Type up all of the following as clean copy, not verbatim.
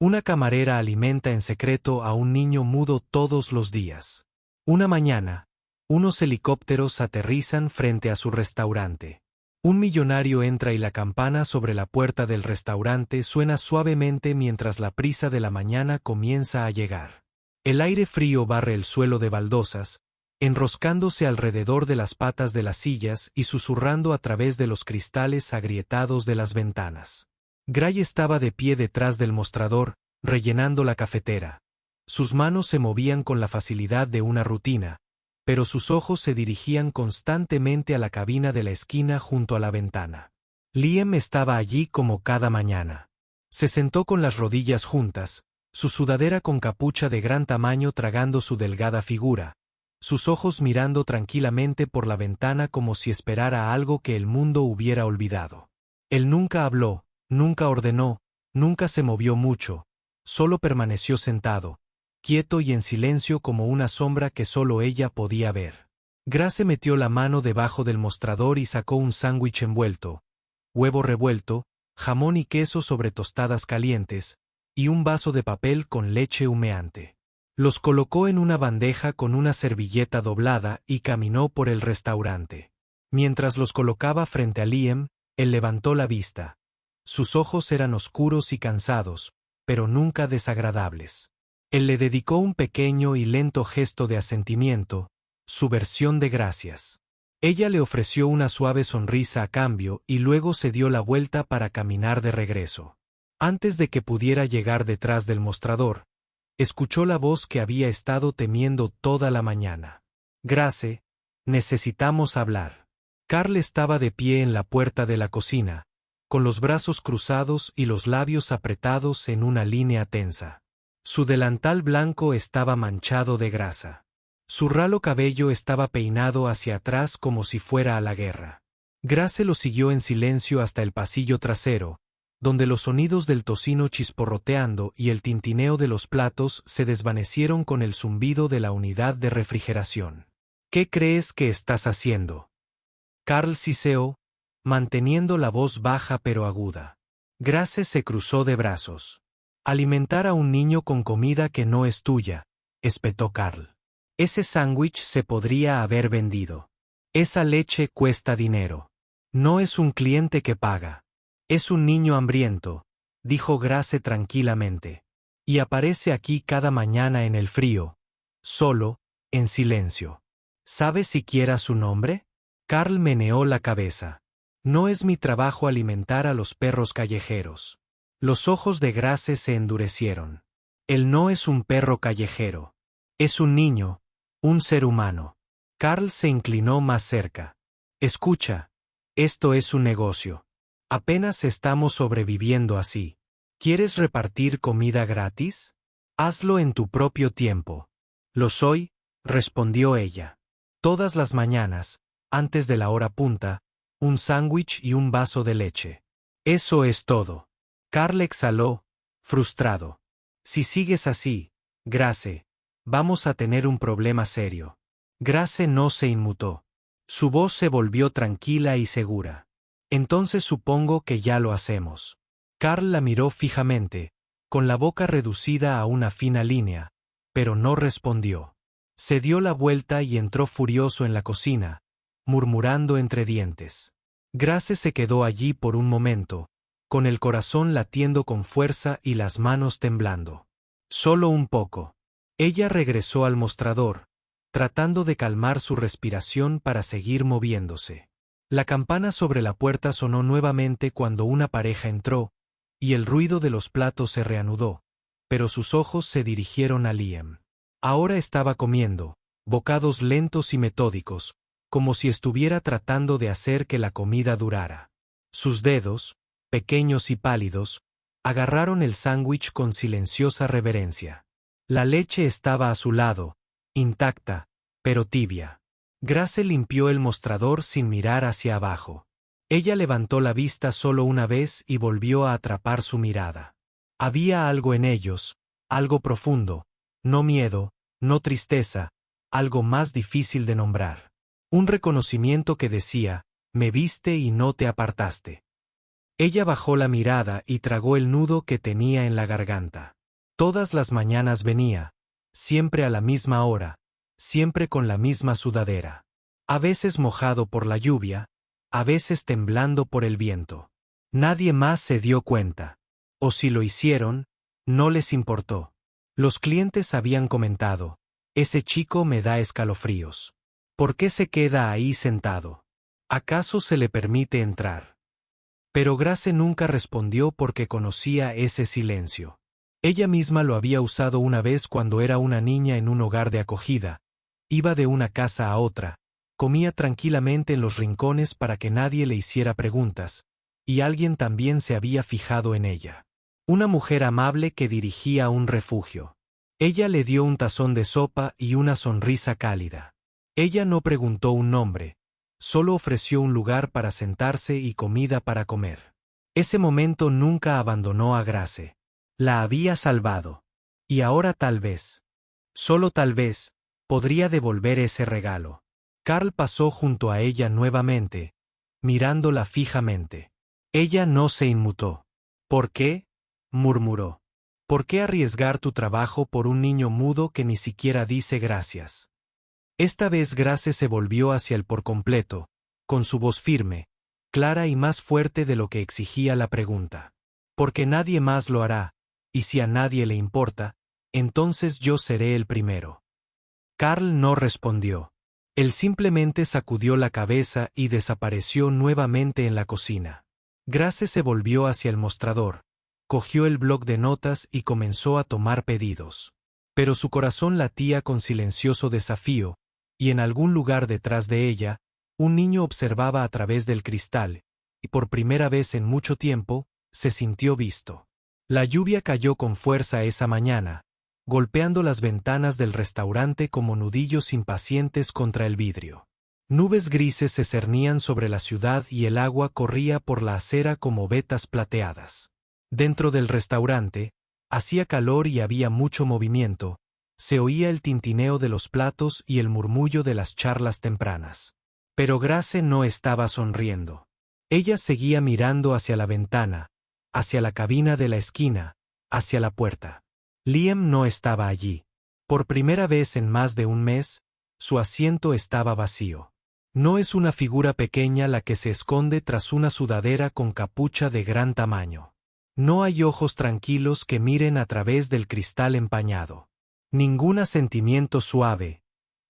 Una camarera alimenta en secreto a un niño mudo todos los días. Una mañana, unos helicópteros aterrizan frente a su restaurante. Un millonario entra y la campana sobre la puerta del restaurante suena suavemente mientras la prisa de la mañana comienza a llegar. El aire frío barre el suelo de baldosas, enroscándose alrededor de las patas de las sillas y susurrando a través de los cristales agrietados de las ventanas. Gray estaba de pie detrás del mostrador, rellenando la cafetera. Sus manos se movían con la facilidad de una rutina, pero sus ojos se dirigían constantemente a la cabina de la esquina junto a la ventana. Liam estaba allí como cada mañana. Se sentó con las rodillas juntas, su sudadera con capucha de gran tamaño tragando su delgada figura, sus ojos mirando tranquilamente por la ventana como si esperara algo que el mundo hubiera olvidado. Él nunca habló, nunca ordenó, nunca se movió mucho, solo permaneció sentado, quieto y en silencio como una sombra que solo ella podía ver. Grace metió la mano debajo del mostrador y sacó un sándwich envuelto, huevo revuelto, jamón y queso sobre tostadas calientes, y un vaso de papel con leche humeante. Los colocó en una bandeja con una servilleta doblada y caminó por el restaurante. Mientras los colocaba frente a Liam, él levantó la vista. Sus ojos eran oscuros y cansados, pero nunca desagradables. Él le dedicó un pequeño y lento gesto de asentimiento, su versión de gracias. Ella le ofreció una suave sonrisa a cambio y luego se dio la vuelta para caminar de regreso. Antes de que pudiera llegar detrás del mostrador, escuchó la voz que había estado temiendo toda la mañana. Grace, necesitamos hablar. Carl estaba de pie en la puerta de la cocina, con los brazos cruzados y los labios apretados en una línea tensa. Su delantal blanco estaba manchado de grasa. Su ralo cabello estaba peinado hacia atrás como si fuera a la guerra. Grace lo siguió en silencio hasta el pasillo trasero, donde los sonidos del tocino chisporroteando y el tintineo de los platos se desvanecieron con el zumbido de la unidad de refrigeración. ¿Qué crees que estás haciendo? Carl siseó, manteniendo la voz baja pero aguda. Grace se cruzó de brazos. Alimentar a un niño con comida que no es tuya, espetó Carl. Ese sándwich se podría haber vendido. Esa leche cuesta dinero. No es un cliente que paga. Es un niño hambriento, dijo Grace tranquilamente. Y aparece aquí cada mañana en el frío, solo, en silencio. ¿Sabes siquiera su nombre? Carl meneó la cabeza. No es mi trabajo alimentar a los perros callejeros. Los ojos de Grace se endurecieron. Él no es un perro callejero. Es un niño, un ser humano. Carl se inclinó más cerca. Escucha, esto es un negocio. Apenas estamos sobreviviendo así. ¿Quieres repartir comida gratis? Hazlo en tu propio tiempo. Lo soy, respondió ella. Todas las mañanas, antes de la hora punta, un sándwich y un vaso de leche. Eso es todo. Carl exhaló, frustrado. Si sigues así, Grace, vamos a tener un problema serio. Grace no se inmutó. Su voz se volvió tranquila y segura. Entonces supongo que ya lo hacemos. Carl la miró fijamente, con la boca reducida a una fina línea, pero no respondió. Se dio la vuelta y entró furioso en la cocina, murmurando entre dientes. Grace se quedó allí por un momento, con el corazón latiendo con fuerza y las manos temblando. Solo un poco. Ella regresó al mostrador, tratando de calmar su respiración para seguir moviéndose. La campana sobre la puerta sonó nuevamente cuando una pareja entró, y el ruido de los platos se reanudó, pero sus ojos se dirigieron a Liam. Ahora estaba comiendo, bocados lentos y metódicos, como si estuviera tratando de hacer que la comida durara. Sus dedos, pequeños y pálidos, agarraron el sándwich con silenciosa reverencia. La leche estaba a su lado, intacta, pero tibia. Grace limpió el mostrador sin mirar hacia abajo. Ella levantó la vista solo una vez y volvió a atrapar su mirada. Había algo en ellos, algo profundo, no miedo, no tristeza, algo más difícil de nombrar. Un reconocimiento que decía, me viste y no te apartaste. Ella bajó la mirada y tragó el nudo que tenía en la garganta. Todas las mañanas venía, siempre a la misma hora, siempre con la misma sudadera. A veces mojado por la lluvia, a veces temblando por el viento. Nadie más se dio cuenta. O si lo hicieron, no les importó. Los clientes habían comentado: ese chico me da escalofríos. ¿Por qué se queda ahí sentado? ¿Acaso se le permite entrar? Pero Grace nunca respondió porque conocía ese silencio. Ella misma lo había usado una vez cuando era una niña en un hogar de acogida. Iba de una casa a otra, comía tranquilamente en los rincones para que nadie le hiciera preguntas, y alguien también se había fijado en ella. Una mujer amable que dirigía un refugio. Ella le dio un tazón de sopa y una sonrisa cálida. Ella no preguntó un nombre, solo ofreció un lugar para sentarse y comida para comer. Ese momento nunca abandonó a Grace. La había salvado. Y ahora tal vez, solo tal vez, podría devolver ese regalo. Carl pasó junto a ella nuevamente, mirándola fijamente. Ella no se inmutó. ¿Por qué?, murmuró. ¿Por qué arriesgar tu trabajo por un niño mudo que ni siquiera dice gracias? Esta vez Grace se volvió hacia él por completo, con su voz firme, clara y más fuerte de lo que exigía la pregunta. Porque nadie más lo hará, y si a nadie le importa, entonces yo seré el primero. Carl no respondió. Él simplemente sacudió la cabeza y desapareció nuevamente en la cocina. Grace se volvió hacia el mostrador, cogió el bloc de notas y comenzó a tomar pedidos. Pero su corazón latía con silencioso desafío, y en algún lugar detrás de ella, un niño observaba a través del cristal, y por primera vez en mucho tiempo, se sintió visto. La lluvia cayó con fuerza esa mañana, golpeando las ventanas del restaurante como nudillos impacientes contra el vidrio. Nubes grises se cernían sobre la ciudad y el agua corría por la acera como vetas plateadas. Dentro del restaurante, hacía calor y había mucho movimiento, se oía el tintineo de los platos y el murmullo de las charlas tempranas. Pero Grace no estaba sonriendo. Ella seguía mirando hacia la ventana, hacia la cabina de la esquina, hacia la puerta. Liam no estaba allí. Por primera vez en más de un mes, su asiento estaba vacío. No es una figura pequeña la que se esconde tras una sudadera con capucha de gran tamaño. No hay ojos tranquilos que miren a través del cristal empañado. Ningún asentimiento suave.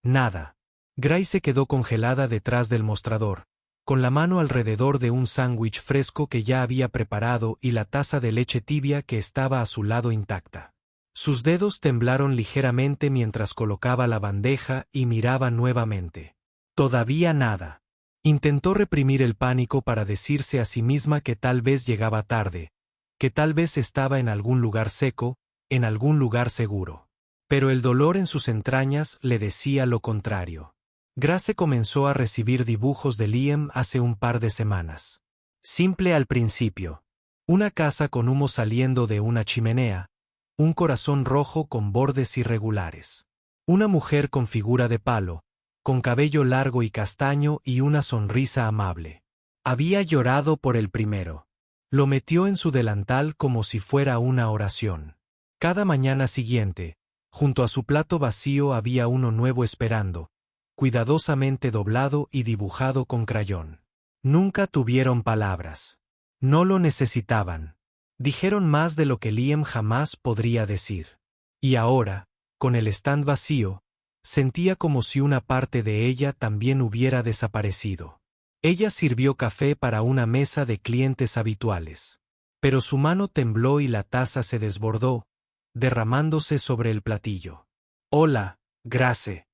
Nada. Grace se quedó congelada detrás del mostrador, con la mano alrededor de un sándwich fresco que ya había preparado y la taza de leche tibia que estaba a su lado intacta. Sus dedos temblaron ligeramente mientras colocaba la bandeja y miraba nuevamente. Todavía nada. Intentó reprimir el pánico para decirse a sí misma que tal vez llegaba tarde, que tal vez estaba en algún lugar seco, en algún lugar seguro. Pero el dolor en sus entrañas le decía lo contrario. Grace comenzó a recibir dibujos de Liam hace un par de semanas. Simple al principio. Una casa con humo saliendo de una chimenea, un corazón rojo con bordes irregulares. Una mujer con figura de palo, con cabello largo y castaño y una sonrisa amable. Había llorado por el primero. Lo metió en su delantal como si fuera una oración. Cada mañana siguiente, junto a su plato vacío había uno nuevo esperando, cuidadosamente doblado y dibujado con crayón. Nunca tuvieron palabras. No lo necesitaban. Dijeron más de lo que Liam jamás podría decir. Y ahora, con el stand vacío, sentía como si una parte de ella también hubiera desaparecido. Ella sirvió café para una mesa de clientes habituales. Pero su mano tembló y la taza se desbordó, derramándose sobre el platillo. «Hola, Grace».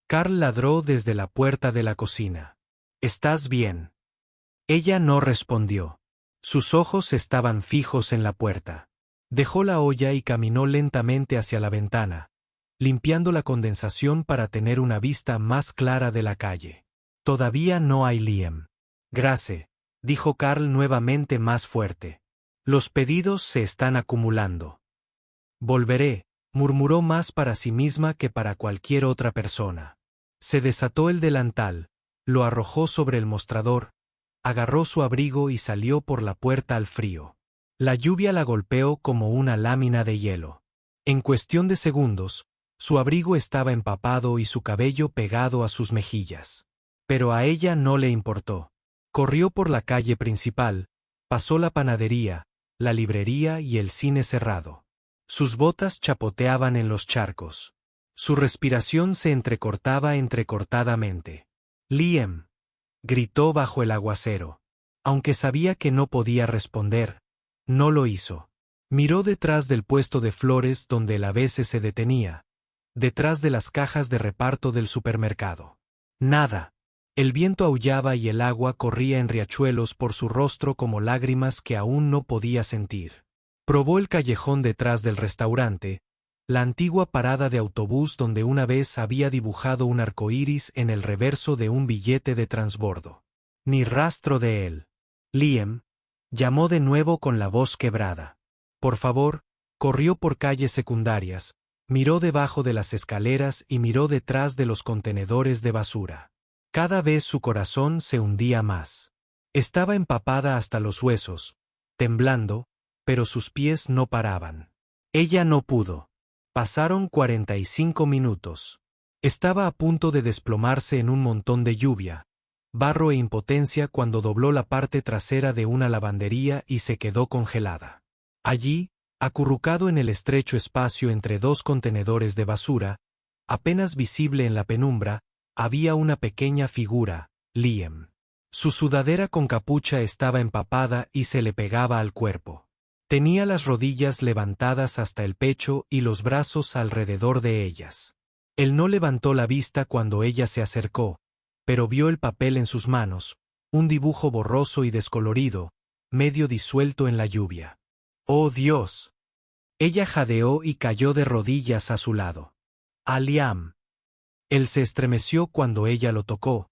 Carl ladró desde la puerta de la cocina. «¿Estás bien?». Ella no respondió. Sus ojos estaban fijos en la puerta. Dejó la olla y caminó lentamente hacia la ventana, limpiando la condensación para tener una vista más clara de la calle. «Todavía no hay Liam». «Grace», dijo Carl nuevamente más fuerte. «Los pedidos se están acumulando». «Volveré», murmuró más para sí misma que para cualquier otra persona. Se desató el delantal, lo arrojó sobre el mostrador, agarró su abrigo y salió por la puerta al frío. La lluvia la golpeó como una lámina de hielo. En cuestión de segundos, su abrigo estaba empapado y su cabello pegado a sus mejillas. Pero a ella no le importó. Corrió por la calle principal, pasó la panadería, la librería y el cine cerrado. Sus botas chapoteaban en los charcos. Su respiración se entrecortadamente. «Liam», gritó bajo el aguacero. Aunque sabía que no podía responder, no lo hizo. Miró detrás del puesto de flores donde él a veces se detenía, detrás de las cajas de reparto del supermercado. Nada. El viento aullaba y el agua corría en riachuelos por su rostro como lágrimas que aún no podía sentir. Probó el callejón detrás del restaurante, la antigua parada de autobús donde una vez había dibujado un arcoíris en el reverso de un billete de transbordo. Ni rastro de él. «Liam», llamó de nuevo con la voz quebrada. «Por favor», corrió por calles secundarias, miró debajo de las escaleras y miró detrás de los contenedores de basura. Cada vez su corazón se hundía más. Estaba empapada hasta los huesos, temblando, pero sus pies no paraban. Ella no pudo. Pasaron 45 minutos. Estaba a punto de desplomarse en un montón de lluvia, barro e impotencia cuando dobló la parte trasera de una lavandería y se quedó congelada. Allí, acurrucado en el estrecho espacio entre dos contenedores de basura, apenas visible en la penumbra, había una pequeña figura, Liam. Su sudadera con capucha estaba empapada y se le pegaba al cuerpo. Tenía las rodillas levantadas hasta el pecho y los brazos alrededor de ellas. Él no levantó la vista cuando ella se acercó, pero vio el papel en sus manos, un dibujo borroso y descolorido, medio disuelto en la lluvia. ¡Oh Dios! Ella jadeó y cayó de rodillas a su lado. «¡Ah, Liam!». Él se estremeció cuando ella lo tocó,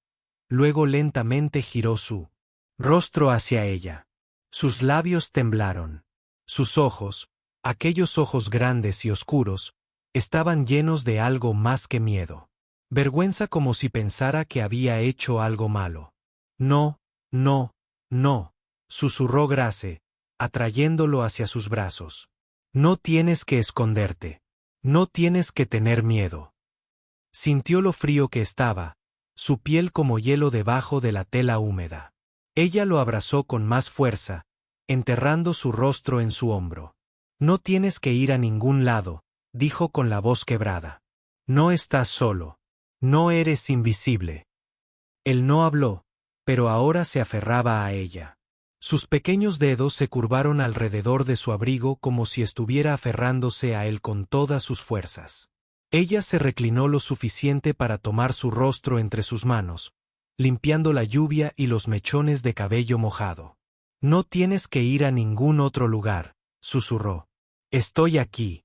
luego lentamente giró su rostro hacia ella. Sus labios temblaron. Sus ojos, aquellos ojos grandes y oscuros, estaban llenos de algo más que miedo. Vergüenza, como si pensara que había hecho algo malo. «No, no, no», susurró Grace, atrayéndolo hacia sus brazos. «No tienes que esconderte. No tienes que tener miedo». Sintió lo frío que estaba, su piel como hielo debajo de la tela húmeda. Ella lo abrazó con más fuerza, enterrando su rostro en su hombro. «No tienes que ir a ningún lado», dijo con la voz quebrada. «No estás solo. No eres invisible». Él no habló, pero ahora se aferraba a ella. Sus pequeños dedos se curvaron alrededor de su abrigo como si estuviera aferrándose a él con todas sus fuerzas. Ella se reclinó lo suficiente para tomar su rostro entre sus manos, limpiando la lluvia y los mechones de cabello mojado. «No tienes que ir a ningún otro lugar», susurró. «Estoy aquí».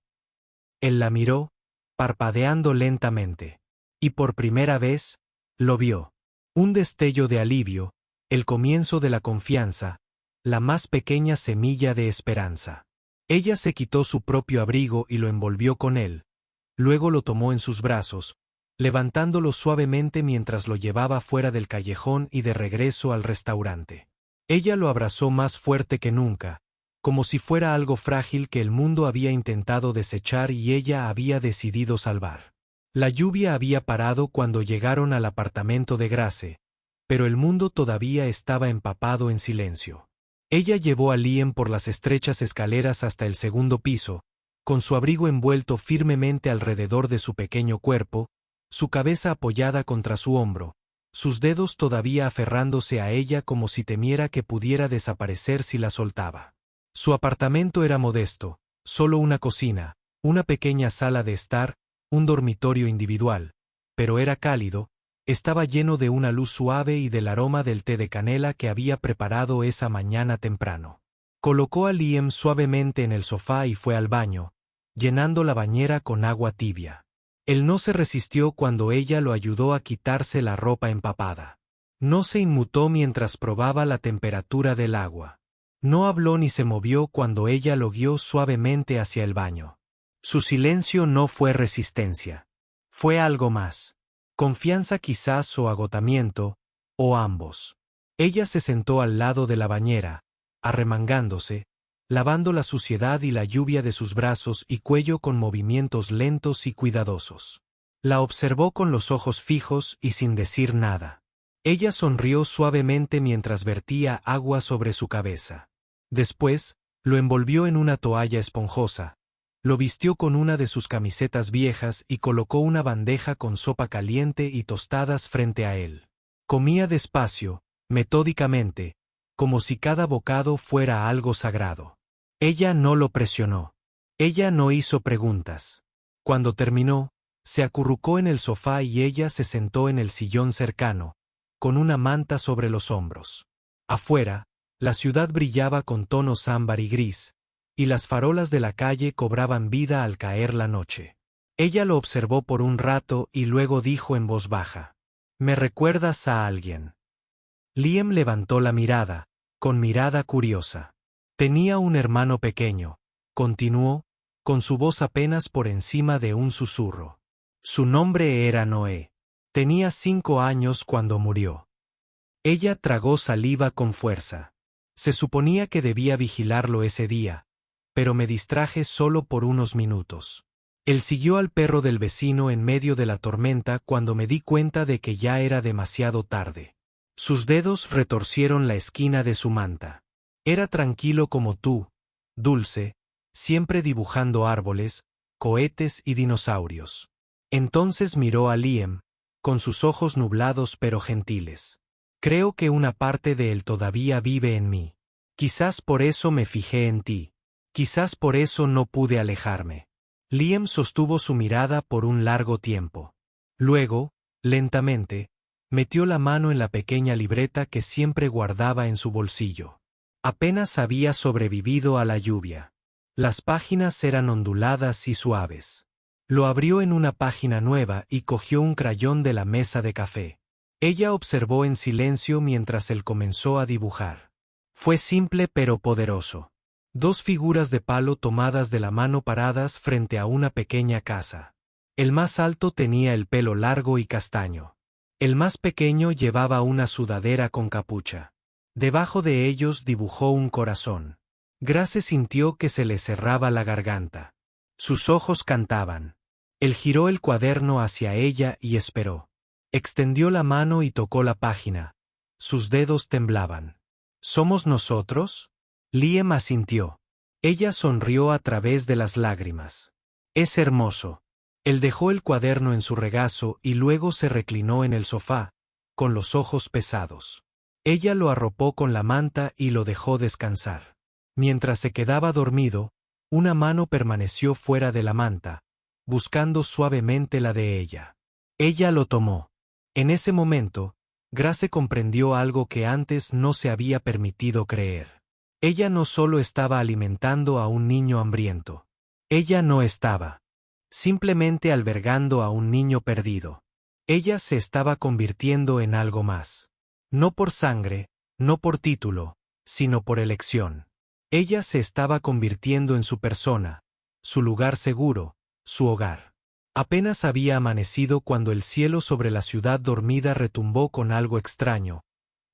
Él la miró, parpadeando lentamente. Y por primera vez, lo vio. Un destello de alivio, el comienzo de la confianza, la más pequeña semilla de esperanza. Ella se quitó su propio abrigo y lo envolvió con él. Luego lo tomó en sus brazos, levantándolo suavemente mientras lo llevaba fuera del callejón y de regreso al restaurante. Ella lo abrazó más fuerte que nunca, como si fuera algo frágil que el mundo había intentado desechar y ella había decidido salvar. La lluvia había parado cuando llegaron al apartamento de Grace, pero el mundo todavía estaba empapado en silencio. Ella llevó a Liam por las estrechas escaleras hasta el segundo piso, con su abrigo envuelto firmemente alrededor de su pequeño cuerpo, su cabeza apoyada contra su hombro, sus dedos todavía aferrándose a ella como si temiera que pudiera desaparecer si la soltaba. Su apartamento era modesto, solo una cocina, una pequeña sala de estar, un dormitorio individual, pero era cálido, estaba lleno de una luz suave y del aroma del té de canela que había preparado esa mañana temprano. Colocó a Liam suavemente en el sofá y fue al baño, llenando la bañera con agua tibia. Él no se resistió cuando ella lo ayudó a quitarse la ropa empapada. No se inmutó mientras probaba la temperatura del agua. No habló ni se movió cuando ella lo guió suavemente hacia el baño. Su silencio no fue resistencia. Fue algo más. Confianza quizás o agotamiento, o ambos. Ella se sentó al lado de la bañera, arremangándose, lavando la suciedad y la lluvia de sus brazos y cuello con movimientos lentos y cuidadosos. La observó con los ojos fijos y sin decir nada. Ella sonrió suavemente mientras vertía agua sobre su cabeza. Después, lo envolvió en una toalla esponjosa, lo vistió con una de sus camisetas viejas y colocó una bandeja con sopa caliente y tostadas frente a él. Comía despacio, metódicamente, como si cada bocado fuera algo sagrado. Ella no lo presionó. Ella no hizo preguntas. Cuando terminó, se acurrucó en el sofá y ella se sentó en el sillón cercano, con una manta sobre los hombros. Afuera, la ciudad brillaba con tonos ámbar y gris, y las farolas de la calle cobraban vida al caer la noche. Ella lo observó por un rato y luego dijo en voz baja: «¿Me recuerdas a alguien?». Liam levantó la mirada, con mirada curiosa. «Tenía un hermano pequeño», continuó, con su voz apenas por encima de un susurro. «Su nombre era Noé. Tenía 5 años cuando murió». Ella tragó saliva con fuerza. Se suponía que debía vigilarlo ese día, pero me distraje solo por unos minutos. Él siguió al perro del vecino en medio de la tormenta cuando me di cuenta de que ya era demasiado tarde. Sus dedos retorcieron la esquina de su manta. Era tranquilo como tú, dulce, siempre dibujando árboles, cohetes y dinosaurios. Entonces miró a Liam, con sus ojos nublados pero gentiles. «Creo que una parte de él todavía vive en mí. Quizás por eso me fijé en ti. Quizás por eso no pude alejarme». Liam sostuvo su mirada por un largo tiempo. Luego, lentamente, metió la mano en la pequeña libreta que siempre guardaba en su bolsillo. Apenas había sobrevivido a la lluvia. Las páginas eran onduladas y suaves. Lo abrió en una página nueva y cogió un crayón de la mesa de café. Ella observó en silencio mientras él comenzó a dibujar. Fue simple pero poderoso. 2 figuras de palo tomadas de la mano paradas frente a una pequeña casa. El más alto tenía el pelo largo y castaño. El más pequeño llevaba una sudadera con capucha. Debajo de ellos dibujó un corazón. Grace sintió que se le cerraba la garganta. Sus ojos cantaban. Él giró el cuaderno hacia ella y esperó. Extendió la mano y tocó la página. Sus dedos temblaban. ¿Somos nosotros? Liam asintió. Ella sonrió a través de las lágrimas. Es hermoso. Él dejó el cuaderno en su regazo y luego se reclinó en el sofá, con los ojos pesados. Ella lo arropó con la manta y lo dejó descansar. Mientras se quedaba dormido, una mano permaneció fuera de la manta, buscando suavemente la de ella. Ella lo tomó. En ese momento, Grace comprendió algo que antes no se había permitido creer. Ella no solo estaba alimentando a un niño hambriento. Ella no estaba simplemente albergando a un niño perdido. Ella se estaba convirtiendo en algo más. No por sangre, no por título, sino por elección. Ella se estaba convirtiendo en su persona, su lugar seguro, su hogar. Apenas había amanecido cuando el cielo sobre la ciudad dormida retumbó con algo extraño,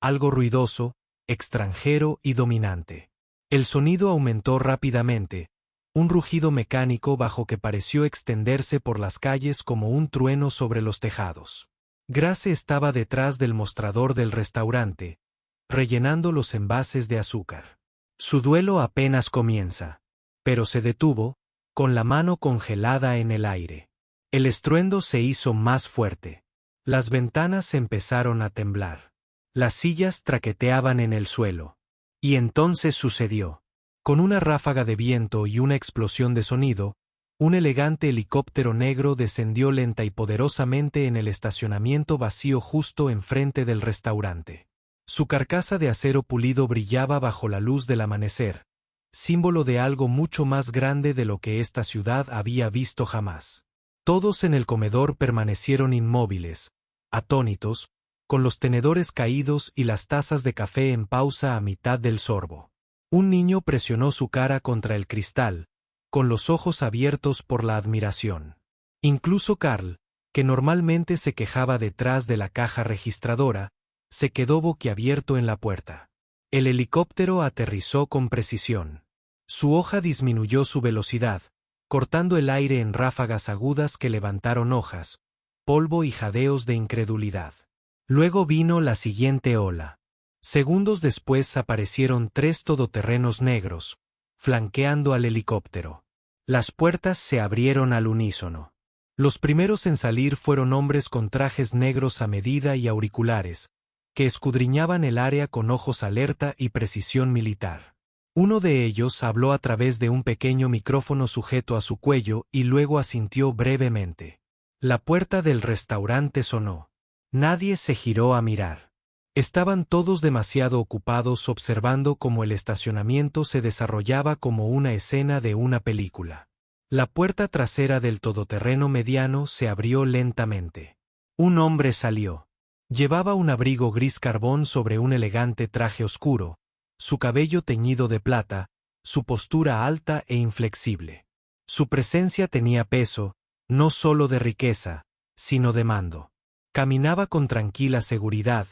algo ruidoso, extranjero y dominante. El sonido aumentó rápidamente, un rugido mecánico bajo que pareció extenderse por las calles como un trueno sobre los tejados. Grace estaba detrás del mostrador del restaurante, rellenando los envases de azúcar. Su duelo apenas comienza. Pero se detuvo, con la mano congelada en el aire. El estruendo se hizo más fuerte. Las ventanas empezaron a temblar. Las sillas traqueteaban en el suelo. Y entonces sucedió. Con una ráfaga de viento y una explosión de sonido, un elegante helicóptero negro descendió lenta y poderosamente en el estacionamiento vacío justo enfrente del restaurante. Su carcasa de acero pulido brillaba bajo la luz del amanecer, símbolo de algo mucho más grande de lo que esta ciudad había visto jamás. Todos en el comedor permanecieron inmóviles, atónitos, con los tenedores caídos y las tazas de café en pausa a mitad del sorbo. Un niño presionó su cara contra el cristal, con los ojos abiertos por la admiración. Incluso Carl, que normalmente se quejaba detrás de la caja registradora, se quedó boquiabierto en la puerta. El helicóptero aterrizó con precisión. Su hoja disminuyó su velocidad, cortando el aire en ráfagas agudas que levantaron hojas, polvo y jadeos de incredulidad. Luego vino la siguiente ola. Segundos después aparecieron 3 todoterrenos negros, flanqueando al helicóptero. Las puertas se abrieron al unísono. Los primeros en salir fueron hombres con trajes negros a medida y auriculares, que escudriñaban el área con ojos alerta y precisión militar. Uno de ellos habló a través de un pequeño micrófono sujeto a su cuello y luego asintió brevemente. La puerta del restaurante sonó. Nadie se giró a mirar. Estaban todos demasiado ocupados observando cómo el estacionamiento se desarrollaba como una escena de una película. La puerta trasera del todoterreno mediano se abrió lentamente. Un hombre salió. Llevaba un abrigo gris carbón sobre un elegante traje oscuro, su cabello teñido de plata, su postura alta e inflexible. Su presencia tenía peso, no solo de riqueza, sino de mando. Caminaba con tranquila seguridad,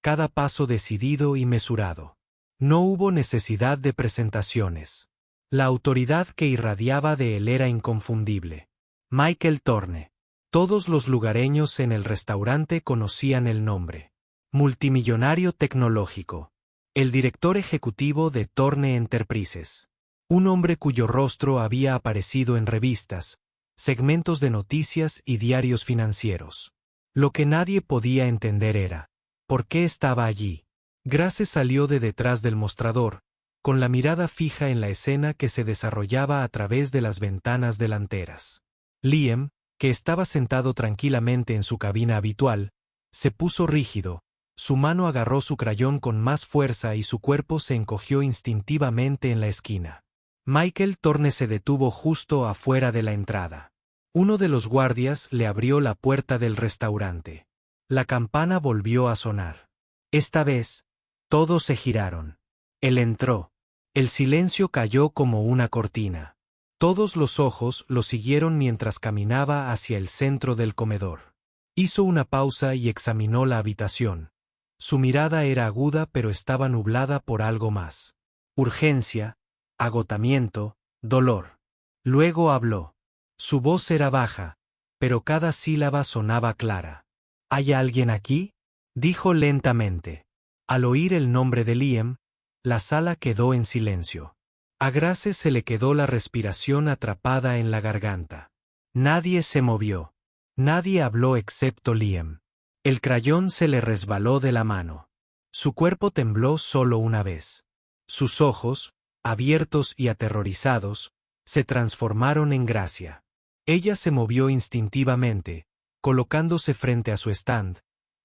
cada paso decidido y mesurado. No hubo necesidad de presentaciones. La autoridad que irradiaba de él era inconfundible. Michael Thorne. Todos los lugareños en el restaurante conocían el nombre. Multimillonario tecnológico. El director ejecutivo de Thorne Enterprises. Un hombre cuyo rostro había aparecido en revistas, segmentos de noticias y diarios financieros. Lo que nadie podía entender era, ¿por qué estaba allí? Grace salió de detrás del mostrador, con la mirada fija en la escena que se desarrollaba a través de las ventanas delanteras. Liam, que estaba sentado tranquilamente en su cabina habitual, se puso rígido, su mano agarró su crayón con más fuerza y su cuerpo se encogió instintivamente en la esquina. Michael Thorne se detuvo justo afuera de la entrada. Uno de los guardias le abrió la puerta del restaurante. La campana volvió a sonar. Esta vez, todos se giraron. Él entró. El silencio cayó como una cortina. Todos los ojos lo siguieron mientras caminaba hacia el centro del comedor. Hizo una pausa y examinó la habitación. Su mirada era aguda pero estaba nublada por algo más. Urgencia, agotamiento, dolor. Luego habló. Su voz era baja, pero cada sílaba sonaba clara. ¿Hay alguien aquí?, dijo lentamente. Al oír el nombre de Liam, la sala quedó en silencio. A Grace se le quedó la respiración atrapada en la garganta. Nadie se movió. Nadie habló excepto Liam. El crayón se le resbaló de la mano. Su cuerpo tembló solo una vez. Sus ojos, abiertos y aterrorizados, se transformaron en Gracia. Ella se movió instintivamente, colocándose frente a su stand,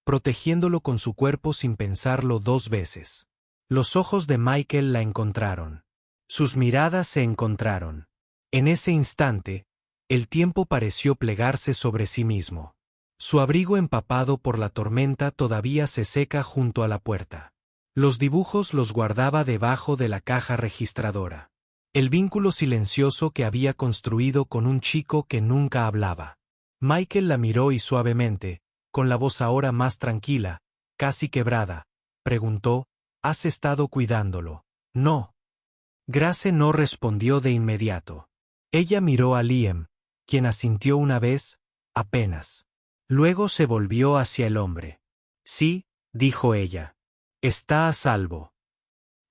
protegiéndolo con su cuerpo sin pensarlo 2 veces. Los ojos de Michael la encontraron. Sus miradas se encontraron. En ese instante, el tiempo pareció plegarse sobre sí mismo. Su abrigo empapado por la tormenta todavía se seca junto a la puerta. Los dibujos los guardaba debajo de la caja registradora. El vínculo silencioso que había construido con un chico que nunca hablaba. Michael la miró y suavemente, con la voz ahora más tranquila, casi quebrada, preguntó, ¿has estado cuidándolo? No. Grace no respondió de inmediato. Ella miró a Liam, quien asintió una vez, apenas. Luego se volvió hacia el hombre. Sí, dijo ella. Está a salvo.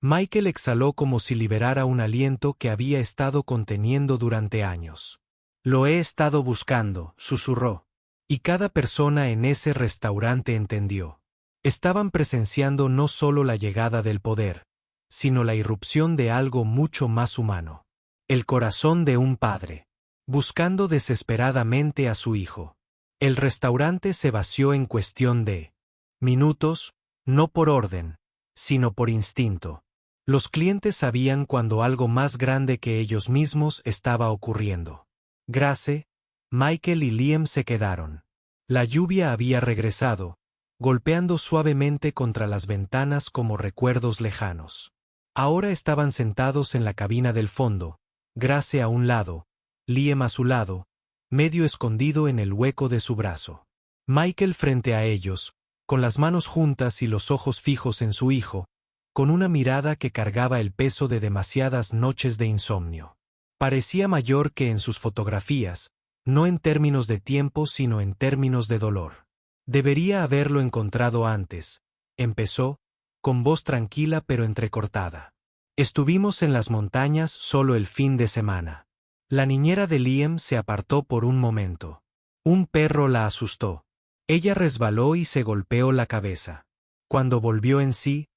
Michael exhaló como si liberara un aliento que había estado conteniendo durante años. Lo he estado buscando, susurró. Y cada persona en ese restaurante entendió. Estaban presenciando no solo la llegada del poder, sino la irrupción de algo mucho más humano. El corazón de un padre, buscando desesperadamente a su hijo. El restaurante se vació en cuestión de minutos, no por orden, sino por instinto. Los clientes sabían cuando algo más grande que ellos mismos estaba ocurriendo. Grace, Michael y Liam se quedaron. La lluvia había regresado, golpeando suavemente contra las ventanas como recuerdos lejanos. Ahora estaban sentados en la cabina del fondo, Grace a un lado, Liam a su lado, medio escondido en el hueco de su brazo. Michael frente a ellos, con las manos juntas y los ojos fijos en su hijo, con una mirada que cargaba el peso de demasiadas noches de insomnio. Parecía mayor que en sus fotografías, no en términos de tiempo sino en términos de dolor. Debería haberlo encontrado antes, empezó, con voz tranquila pero entrecortada. Estuvimos en las montañas solo el fin de semana. La niñera de Liam se apartó por un momento. Un perro la asustó. Ella resbaló y se golpeó la cabeza. Cuando volvió en sí,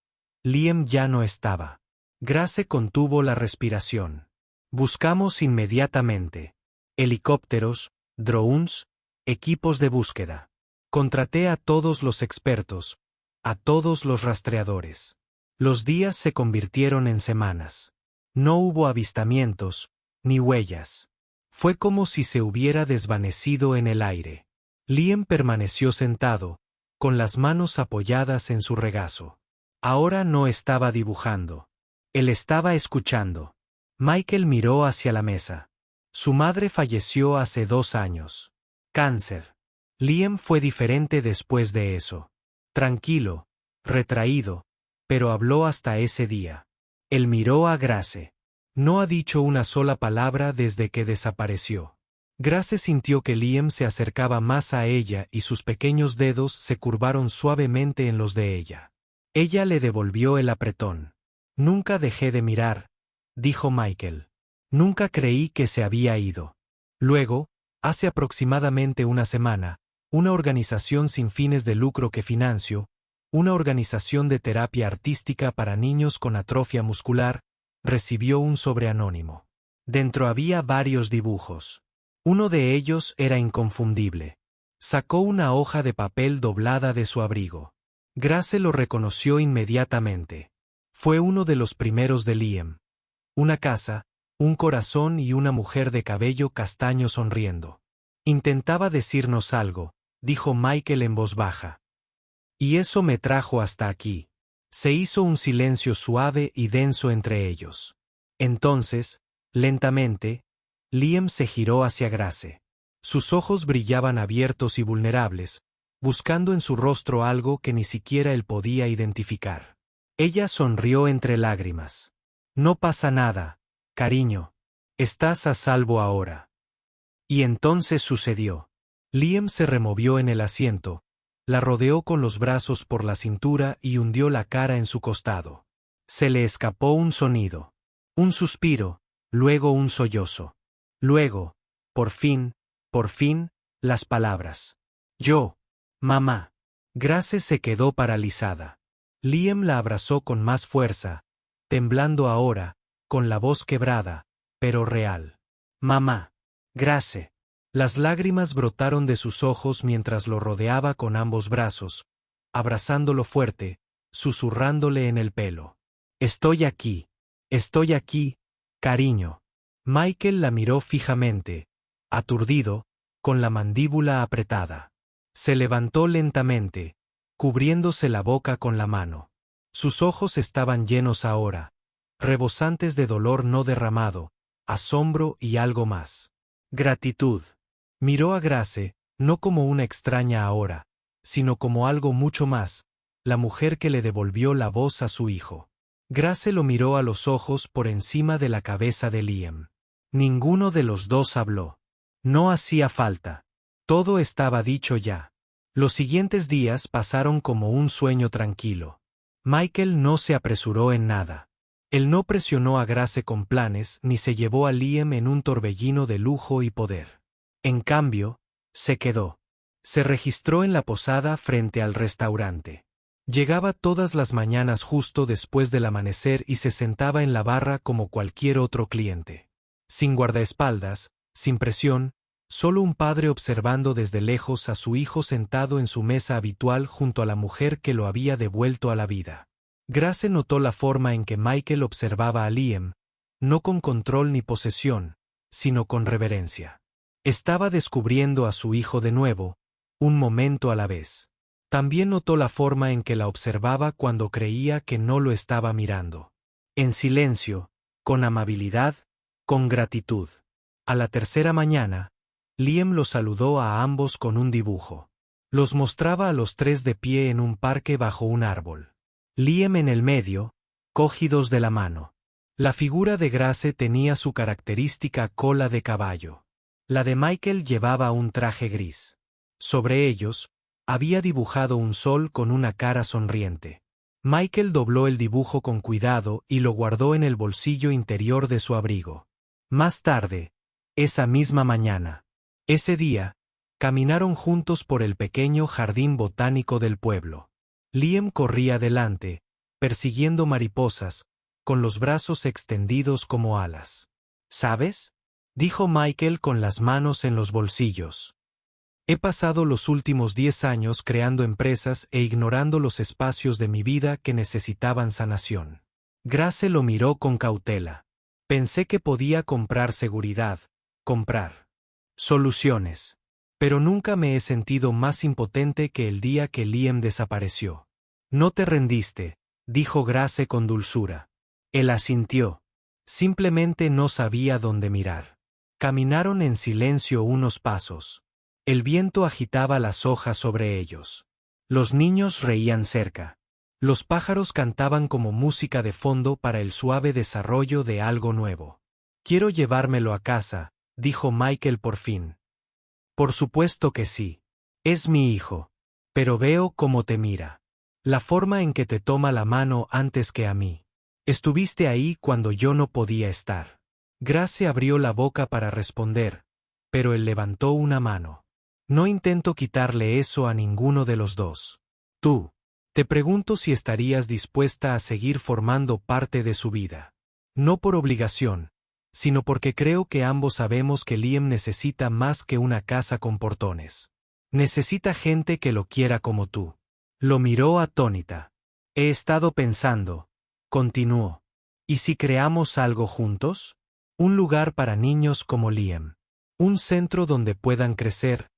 Liam ya no estaba. Grace contuvo la respiración. Buscamos inmediatamente. Helicópteros, drones, equipos de búsqueda. Contraté a todos los expertos, a todos los rastreadores. Los días se convirtieron en semanas. No hubo avistamientos, ni huellas. Fue como si se hubiera desvanecido en el aire. Liam permaneció sentado, con las manos apoyadas en su regazo. Ahora no estaba dibujando. Él estaba escuchando. Michael miró hacia la mesa. Su madre falleció hace 2 años. Cáncer. Liam fue diferente después de eso. Tranquilo, retraído, pero habló hasta ese día. Él miró a Grace. No ha dicho una sola palabra desde que desapareció. Grace sintió que Liam se acercaba más a ella y sus pequeños dedos se curvaron suavemente en los de ella. Ella le devolvió el apretón. Nunca dejé de mirar, dijo Michael. Nunca creí que se había ido. Luego, hace aproximadamente una semana, una organización sin fines de lucro que financio, una organización de terapia artística para niños con atrofia muscular, recibió un sobre anónimo. Dentro había varios dibujos. Uno de ellos era inconfundible. Sacó una hoja de papel doblada de su abrigo. Grace lo reconoció inmediatamente. Fue uno de los primeros de Liam. Una casa, un corazón y una mujer de cabello castaño sonriendo. Intentaba decirnos algo, dijo Michael en voz baja. Y eso me trajo hasta aquí. Se hizo un silencio suave y denso entre ellos. Entonces, lentamente, Liam se giró hacia Grace. Sus ojos brillaban abiertos y vulnerables, buscando en su rostro algo que ni siquiera él podía identificar. Ella sonrió entre lágrimas. No pasa nada, cariño. Estás a salvo ahora. Y entonces sucedió. Liam se removió en el asiento, la rodeó con los brazos por la cintura y hundió la cara en su costado. Se le escapó un sonido. Un suspiro, luego un sollozo. Luego, por fin, las palabras. Yo, mamá. Grace se quedó paralizada. Liam la abrazó con más fuerza, temblando ahora, con la voz quebrada, pero real. Mamá. Grace. Las lágrimas brotaron de sus ojos mientras lo rodeaba con ambos brazos, abrazándolo fuerte, susurrándole en el pelo. Estoy aquí, cariño. Michael la miró fijamente, aturdido, con la mandíbula apretada. Se levantó lentamente, cubriéndose la boca con la mano. Sus ojos estaban llenos ahora, rebosantes de dolor no derramado, asombro y algo más. Gratitud. Miró a Grace, no como una extraña ahora, sino como algo mucho más, la mujer que le devolvió la voz a su hijo. Grace lo miró a los ojos por encima de la cabeza de Liam. Ninguno de los dos habló. No hacía falta. Todo estaba dicho ya. Los siguientes días pasaron como un sueño tranquilo. Michael no se apresuró en nada. Él no presionó a Grace con planes ni se llevó a Liam en un torbellino de lujo y poder. En cambio, se quedó. Se registró en la posada frente al restaurante. Llegaba todas las mañanas justo después del amanecer y se sentaba en la barra como cualquier otro cliente. Sin guardaespaldas, sin presión, solo un padre observando desde lejos a su hijo sentado en su mesa habitual junto a la mujer que lo había devuelto a la vida. Grace notó la forma en que Michael observaba a Liam, no con control ni posesión, sino con reverencia. Estaba descubriendo a su hijo de nuevo, un momento a la vez. También notó la forma en que la observaba cuando creía que no lo estaba mirando. En silencio, con amabilidad, con gratitud. A la tercera mañana, Liam los saludó a ambos con un dibujo. Los mostraba a los tres de pie en un parque bajo un árbol. Liam en el medio, cogidos de la mano. La figura de Grace tenía su característica cola de caballo. La de Michael llevaba un traje gris. Sobre ellos, había dibujado un sol con una cara sonriente. Michael dobló el dibujo con cuidado y lo guardó en el bolsillo interior de su abrigo. Más tarde, esa misma mañana, ese día, caminaron juntos por el pequeño jardín botánico del pueblo. Liam corría delante, persiguiendo mariposas, con los brazos extendidos como alas. ¿Sabes?, dijo Michael con las manos en los bolsillos. He pasado los últimos 10 años creando empresas e ignorando los espacios de mi vida que necesitaban sanación. Grace lo miró con cautela. Pensé que podía comprar seguridad, comprar soluciones. Pero nunca me he sentido más impotente que el día que Liam desapareció. No te rendiste, dijo Grace con dulzura. Él asintió. Simplemente no sabía dónde mirar. Caminaron en silencio unos pasos. El viento agitaba las hojas sobre ellos. Los niños reían cerca. Los pájaros cantaban como música de fondo para el suave desarrollo de algo nuevo. Quiero llevármelo a casa, dijo Michael por fin. Por supuesto que sí. Es mi hijo. Pero veo cómo te mira. La forma en que te toma la mano antes que a mí. Estuviste ahí cuando yo no podía estar. Grace abrió la boca para responder, pero él levantó una mano. No intento quitarle eso a ninguno de los dos. Tú. Te pregunto si estarías dispuesta a seguir formando parte de su vida. No por obligación, sino porque creo que ambos sabemos que Liam necesita más que una casa con portones. Necesita gente que lo quiera como tú. Lo miró atónita. He estado pensando, continuó. ¿Y si creamos algo juntos? Un lugar para niños como Liam. Un centro donde puedan crecer,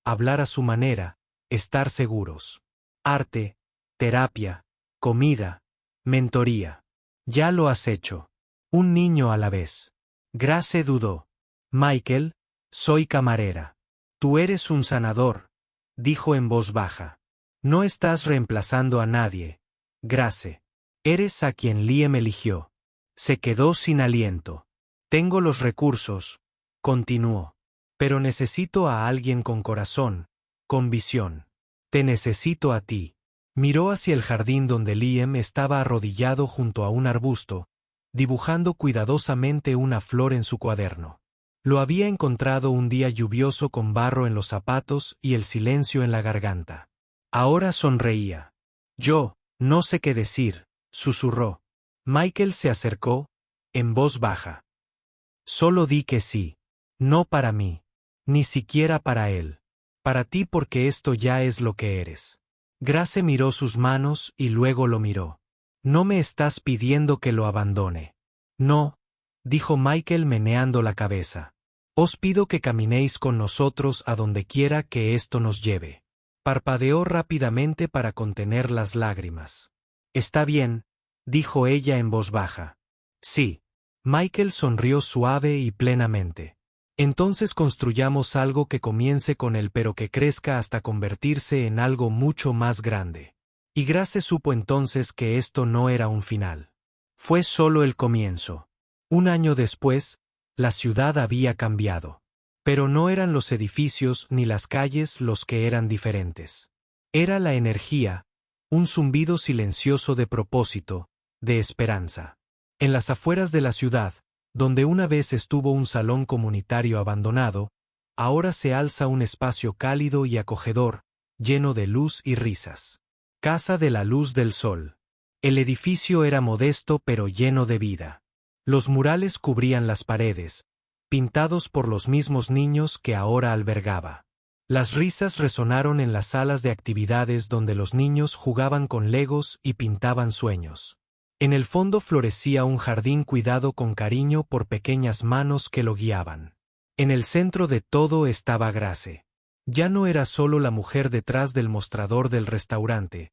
hablar a su manera, estar seguros. Arte, terapia, comida, mentoría. Ya lo has hecho. Un niño a la vez. Grace dudó. Michael, soy camarera. Tú eres un sanador, dijo en voz baja. No estás reemplazando a nadie, Grace. Eres a quien Liam eligió. Se quedó sin aliento. Tengo los recursos, continuó. Pero necesito a alguien con corazón, con visión. Te necesito a ti. Miró hacia el jardín donde Liam estaba arrodillado junto a un arbusto, dibujando cuidadosamente una flor en su cuaderno. Lo había encontrado un día lluvioso con barro en los zapatos y el silencio en la garganta. Ahora sonreía. Yo, no sé qué decir, susurró. Michael se acercó, en voz baja. Solo di que sí. No para mí. Ni siquiera para él. Para ti porque esto ya es lo que eres. Grace miró sus manos y luego lo miró. No me estás pidiendo que lo abandone. No, dijo Michael meneando la cabeza. Os pido que caminéis con nosotros a donde quiera que esto nos lleve. Parpadeó rápidamente para contener las lágrimas. Está bien, dijo ella en voz baja. Sí. Michael sonrió suave y plenamente. Entonces construyamos algo que comience con él pero que crezca hasta convertirse en algo mucho más grande. Y Grace supo entonces que esto no era un final. Fue solo el comienzo. Un año después, la ciudad había cambiado. Pero no eran los edificios ni las calles los que eran diferentes. Era la energía, un zumbido silencioso de propósito, de esperanza. En las afueras de la ciudad, donde una vez estuvo un salón comunitario abandonado, ahora se alza un espacio cálido y acogedor, lleno de luz y risas. Casa de la Luz del Sol. El edificio era modesto pero lleno de vida. Los murales cubrían las paredes, pintados por los mismos niños que ahora albergaba. Las risas resonaron en las salas de actividades donde los niños jugaban con legos y pintaban sueños. En el fondo florecía un jardín cuidado con cariño por pequeñas manos que lo guiaban. En el centro de todo estaba Grace. Ya no era solo la mujer detrás del mostrador del restaurante.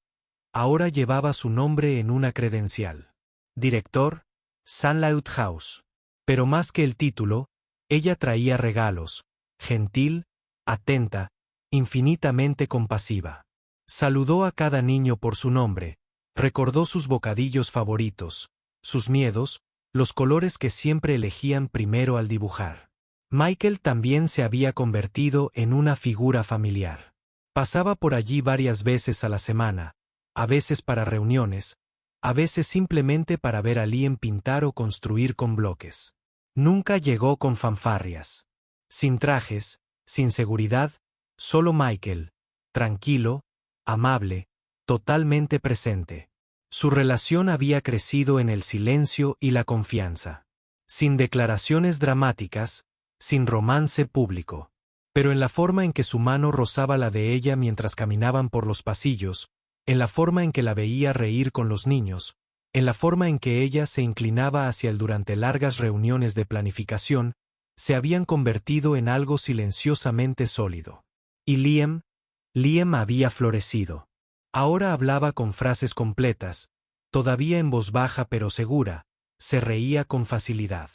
Ahora llevaba su nombre en una credencial. Director, Sunlight House. Pero más que el título, ella traía regalos, gentil, atenta, infinitamente compasiva. Saludó a cada niño por su nombre, recordó sus bocadillos favoritos, sus miedos, los colores que siempre elegían primero al dibujar. Michael también se había convertido en una figura familiar. Pasaba por allí varias veces a la semana, a veces para reuniones, a veces simplemente para ver a Liam pintar o construir con bloques. Nunca llegó con fanfarrias. Sin trajes, sin seguridad, solo Michael, tranquilo, amable, totalmente presente. Su relación había crecido en el silencio y la confianza. Sin declaraciones dramáticas, sin romance público. Pero en la forma en que su mano rozaba la de ella mientras caminaban por los pasillos, en la forma en que la veía reír con los niños, en la forma en que ella se inclinaba hacia él durante largas reuniones de planificación, se habían convertido en algo silenciosamente sólido. Y Liam había florecido. Ahora hablaba con frases completas, todavía en voz baja pero segura, se reía con facilidad.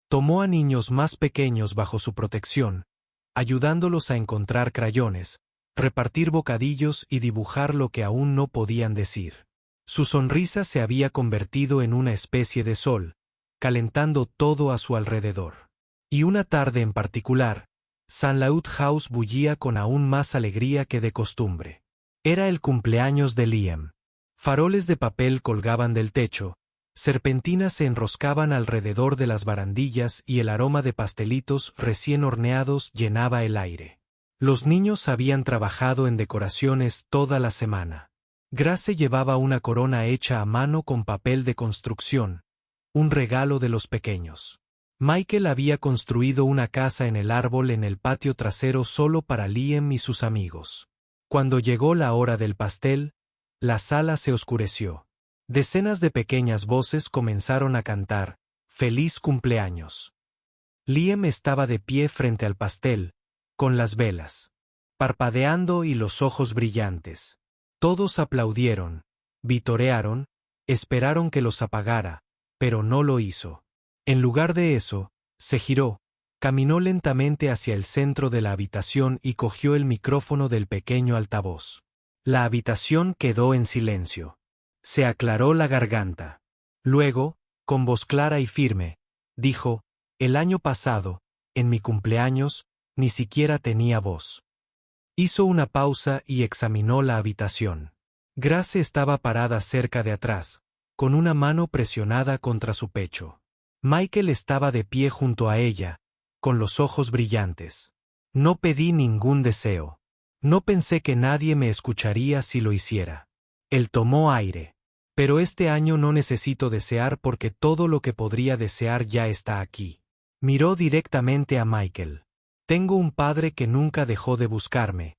Tomó a niños más pequeños bajo su protección, ayudándolos a encontrar crayones, repartir bocadillos y dibujar lo que aún no podían decir. Su sonrisa se había convertido en una especie de sol, calentando todo a su alrededor. Y una tarde en particular, St. Laud House bullía con aún más alegría que de costumbre. Era el cumpleaños de Liam. Faroles de papel colgaban del techo, serpentinas se enroscaban alrededor de las barandillas y el aroma de pastelitos recién horneados llenaba el aire. Los niños habían trabajado en decoraciones toda la semana. Grace llevaba una corona hecha a mano con papel de construcción, un regalo de los pequeños. Michael había construido una casa en el árbol en el patio trasero solo para Liam y sus amigos. Cuando llegó la hora del pastel, la sala se oscureció. Decenas de pequeñas voces comenzaron a cantar, ¡Feliz cumpleaños! Liam estaba de pie frente al pastel, con las velas, parpadeando y los ojos brillantes. Todos aplaudieron, vitorearon, esperaron que los apagara, pero no lo hizo. En lugar de eso, se giró, caminó lentamente hacia el centro de la habitación y cogió el micrófono del pequeño altavoz. La habitación quedó en silencio. Se aclaró la garganta. Luego, con voz clara y firme, dijo, «El año pasado, en mi cumpleaños, ni siquiera tenía voz». Hizo una pausa y examinó la habitación. Grace estaba parada cerca de atrás, con una mano presionada contra su pecho. Michael estaba de pie junto a ella, con los ojos brillantes. No pedí ningún deseo. No pensé que nadie me escucharía si lo hiciera. Él tomó aire. Pero este año no necesito desear porque todo lo que podría desear ya está aquí. Miró directamente a Michael. Tengo un padre que nunca dejó de buscarme.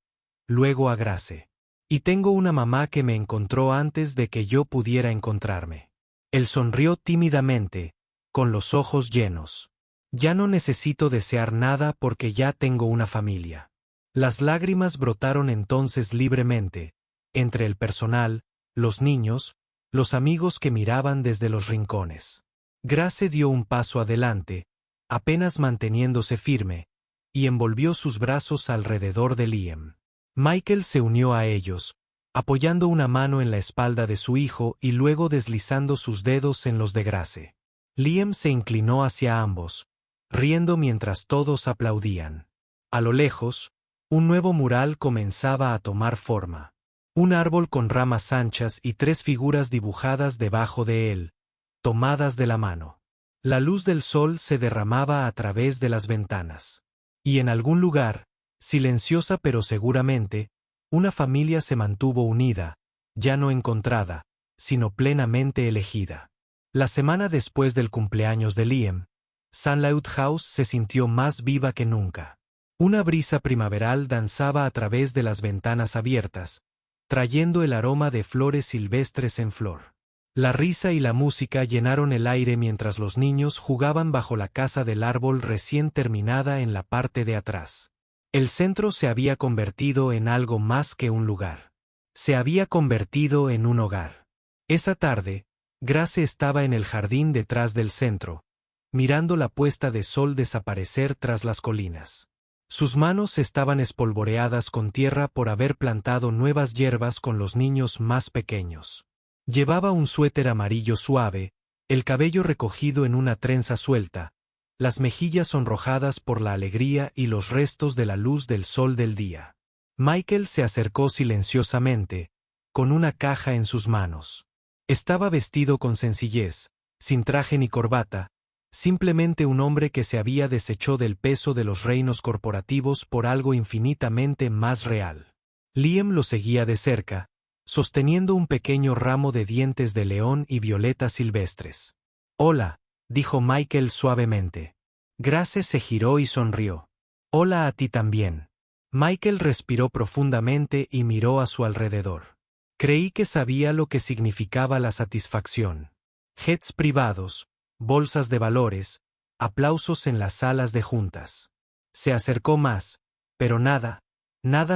Luego a Grace. Y tengo una mamá que me encontró antes de que yo pudiera encontrarme. Él sonrió tímidamente, con los ojos llenos. Ya no necesito desear nada porque ya tengo una familia. Las lágrimas brotaron entonces libremente, entre el personal, los niños, los amigos que miraban desde los rincones. Grace dio un paso adelante, apenas manteniéndose firme, y envolvió sus brazos alrededor de Liam. Michael se unió a ellos, apoyando una mano en la espalda de su hijo y luego deslizando sus dedos en los de Grace. Liam se inclinó hacia ambos, riendo mientras todos aplaudían. A lo lejos, un nuevo mural comenzaba a tomar forma. Un árbol con ramas anchas y 3 figuras dibujadas debajo de él, tomadas de la mano. La luz del sol se derramaba a través de las ventanas. Y en algún lugar, silenciosa pero seguramente, una familia se mantuvo unida, ya no encontrada, sino plenamente elegida. La semana después del cumpleaños de Liam, St. Laud House se sintió más viva que nunca. Una brisa primaveral danzaba a través de las ventanas abiertas, trayendo el aroma de flores silvestres en flor. La risa y la música llenaron el aire mientras los niños jugaban bajo la casa del árbol recién terminada en la parte de atrás. El centro se había convertido en algo más que un lugar. Se había convertido en un hogar. Esa tarde, Grace estaba en el jardín detrás del centro, mirando la puesta de sol desaparecer tras las colinas. Sus manos estaban espolvoreadas con tierra por haber plantado nuevas hierbas con los niños más pequeños. Llevaba un suéter amarillo suave, el cabello recogido en una trenza suelta, las mejillas sonrojadas por la alegría y los restos de la luz del sol del día. Michael se acercó silenciosamente, con una caja en sus manos. Estaba vestido con sencillez, sin traje ni corbata, simplemente un hombre que se había deshecho del peso de los reinos corporativos por algo infinitamente más real. Liam lo seguía de cerca, sosteniendo un pequeño ramo de dientes de león y violetas silvestres. «Hola», dijo Michael suavemente. Grace se giró y sonrió. «Hola a ti también». Michael respiró profundamente y miró a su alrededor. Creí que sabía lo que significaba la satisfacción. Jets privados, bolsas de valores, aplausos en las salas de juntas. Se acercó más, pero nada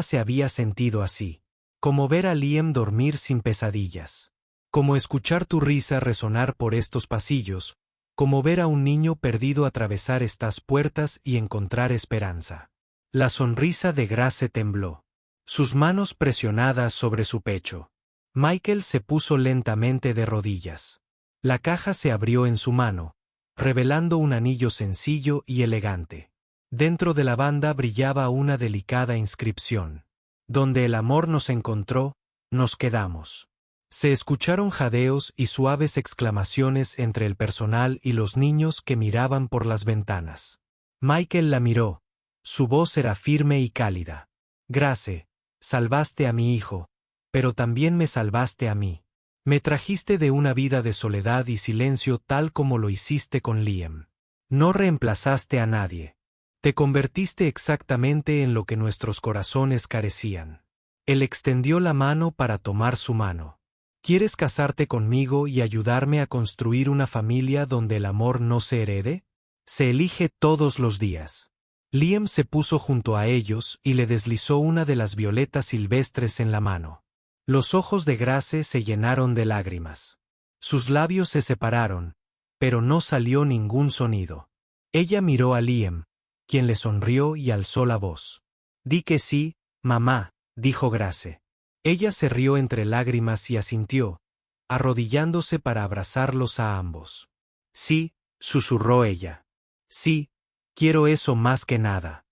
se había sentido así. Como ver a Liam dormir sin pesadillas. Como escuchar tu risa resonar por estos pasillos, como ver a un niño perdido atravesar estas puertas y encontrar esperanza. La sonrisa de Grace tembló. Sus manos presionadas sobre su pecho. Michael se puso lentamente de rodillas. La caja se abrió en su mano, revelando un anillo sencillo y elegante. Dentro de la banda brillaba una delicada inscripción. Donde el amor nos encontró, nos quedamos. Se escucharon jadeos y suaves exclamaciones entre el personal y los niños que miraban por las ventanas. Michael la miró. Su voz era firme y cálida. Grace, salvaste a mi hijo, pero también me salvaste a mí. Me trajiste de una vida de soledad y silencio tal como lo hiciste con Liam. No reemplazaste a nadie. Te convertiste exactamente en lo que nuestros corazones carecían. Él extendió la mano para tomar su mano. ¿Quieres casarte conmigo y ayudarme a construir una familia donde el amor no se herede? Se elige todos los días. Liam se puso junto a ellos y le deslizó una de las violetas silvestres en la mano. Los ojos de Grace se llenaron de lágrimas. Sus labios se separaron, pero no salió ningún sonido. Ella miró a Liam, quien le sonrió y alzó la voz. «Di que sí, mamá», dijo Grace. Ella se rió entre lágrimas y asintió, arrodillándose para abrazarlos a ambos. «Sí», susurró ella. «Sí, quiero eso más que nada».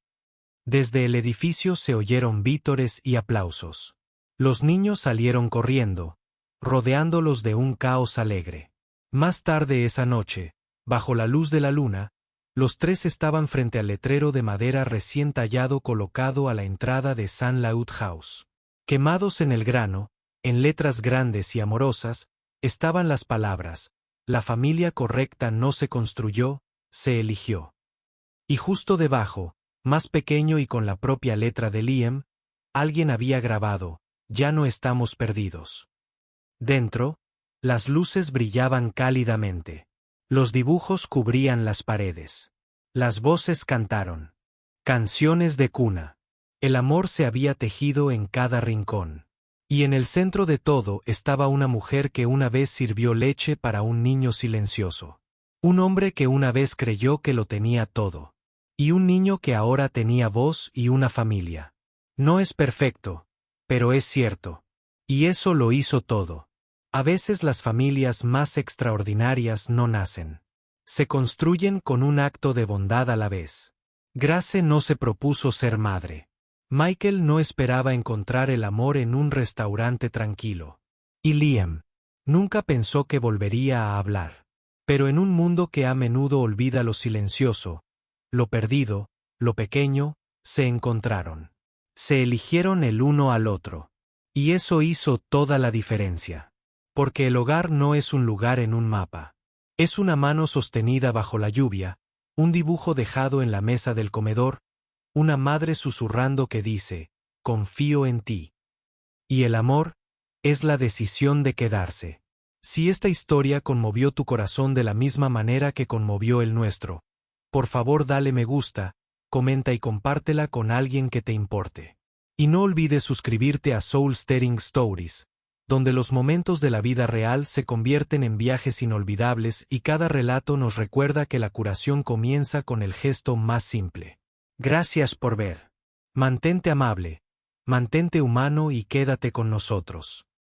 Desde el edificio se oyeron vítores y aplausos. Los niños salieron corriendo, rodeándolos de un caos alegre. Más tarde esa noche, bajo la luz de la luna, los tres estaban frente al letrero de madera recién tallado colocado a la entrada de St. Laud House. Quemados en el grano, en letras grandes y amorosas, estaban las palabras: la familia correcta no se construyó, se eligió. Y justo debajo, más pequeño y con la propia letra de Liam, alguien había grabado: ya no estamos perdidos. Dentro, las luces brillaban cálidamente. Los dibujos cubrían las paredes. Las voces cantaron. Canciones de cuna. El amor se había tejido en cada rincón. Y en el centro de todo estaba una mujer que una vez sirvió leche para un niño silencioso. Un hombre que una vez creyó que lo tenía todo. Y un niño que ahora tenía voz y una familia. No es perfecto, pero es cierto. Y eso lo hizo todo. A veces las familias más extraordinarias no nacen. Se construyen con un acto de bondad a la vez. Grace no se propuso ser madre. Michael no esperaba encontrar el amor en un restaurante tranquilo. Y Liam nunca pensó que volvería a hablar. Pero en un mundo que a menudo olvida lo silencioso, lo perdido, lo pequeño, se encontraron. Se eligieron el uno al otro. Y eso hizo toda la diferencia. Porque el hogar no es un lugar en un mapa. Es una mano sostenida bajo la lluvia, un dibujo dejado en la mesa del comedor, una madre susurrando que dice: confío en ti. Y el amor es la decisión de quedarse. Si esta historia conmovió tu corazón de la misma manera que conmovió el nuestro, por favor dale me gusta, comenta y compártela con alguien que te importe. Y no olvides suscribirte a Soul Stirring Stories, donde los momentos de la vida real se convierten en viajes inolvidables y cada relato nos recuerda que la curación comienza con el gesto más simple. Gracias por ver. Mantente amable, mantente humano y quédate con nosotros.